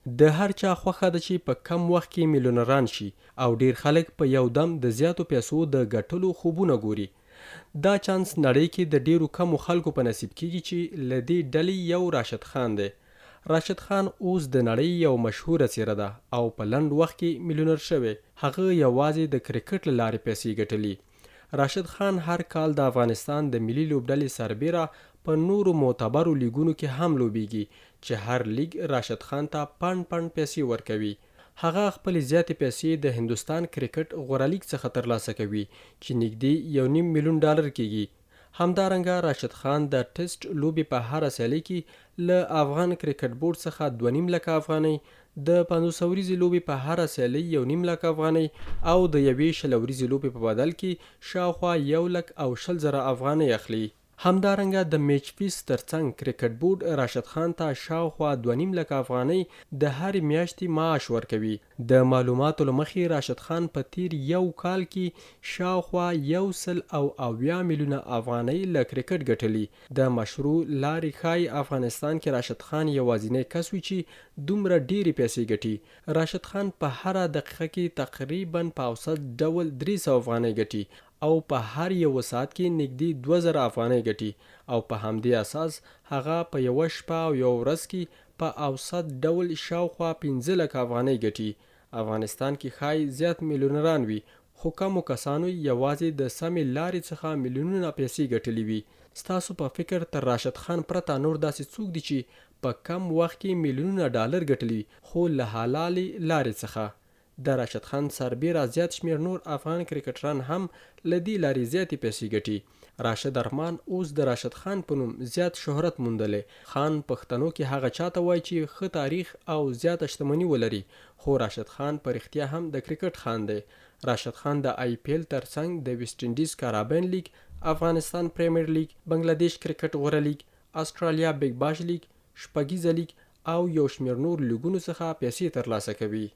د هر چا خوښه ده چې په کم وخت کې میلیونران شي او ډیر خلک په یو دم د زیاتو پیسو د ګټلو خوبونه ګوري. دا چانس نړۍ کې د ډیرو کمو خلکو په نصیب کیږي چې له دې ډلې یو راشد خان دی. راشد خان اوس د نړۍ یو مشهوره څیره ده او په لنډ وخت کې میلیونر شوی. هغه یوازې د کرکټ له لارې پیسې ګټلي. راشد خان هر کال د افغانستان د ملي لوبډلې سربیره په نورو معتبرو لیګونو کې هم لوبیږي چې هر لیګ راشد خان ته پنډ پیسې ورکوي. هغه خپلې زیاتې پیسې د هندوستان کرکټ غوره لیګ څخه ترلاسه کوي چې نږدې $1.5 میلیون کیږي. همدارنګه راشد خان د ټیسټ لوبې په هر سیالي کې له افغان کرکټ بورډ څخه 2.5 لکه افغانۍ، د 500 ورځې لوبې په هر سیالي 1.5 لک افغانۍ او د یوې 100 ورځې لوبې په بدل کې شاوخوا 1,20,000 افغانۍ اخلي. همدارنګه د میچ فیس ترڅنګ کرکټ بورډ راشد خان ته شاوخوا 2.5 لک افغانۍ د هرې میاشتې معاش ورکوي. د معلوماتو له مخې راشد خان په تیر یو کال کې شاوخوا 170 میلیونه افغانۍ له کرکټ ګټلي. د مشروع لارې ښایي افغانستان کې راشد خان یوازینی کس وي چې دومره ډیرې پیسې ګټي. راشد خان په هره دقیقه کې تقریبا په اوسط ډول 300 افغانۍ ګټي او په هر یو ساعت کې نږدې 2000 افغانۍ ګټي او په همدې اساس هغه په یوه شپه او یو ورځ کې په اوسط ډول شاوخوا 15 لک افغانۍ ګټي. افغانستان کې ښایي زیات میلیونران وي خو کمو کسانو یوازې د سمې لارې څخه میلیونونه پیسې ګټلي وي. ستاسو په فکر تر راشد خان پرته نور داسې څوک دي چې په کم وخت کې میلیونونه ډالر ګټلي خو له حلالې لارې څخه؟ د راشد خان سربیره زیات شمیر نور افغان کرکټران هم له دې لارې زیاتې پیسې ګټي. راشد ارمان اوس د راشد خان په نوم زیات شهرت موندلی. خان پښتنو کې هغه چاته وایي چې ښه تاریخ او زیاته شتمني ولري، خو راشد خان په رښتیا هم د کرکټ خان دی. راشد خان د IPL ترڅنګ د ویسټ انډیز کارابین لیګ، افغانستان پریمیر لیګ، بنگلادیش کرکټ غوره لیګ، استرالیا بیګ باش لیګ، شپږیزه لیګ او یو شمیر نور لیګونو څخه پیسې ترلاسه کوي.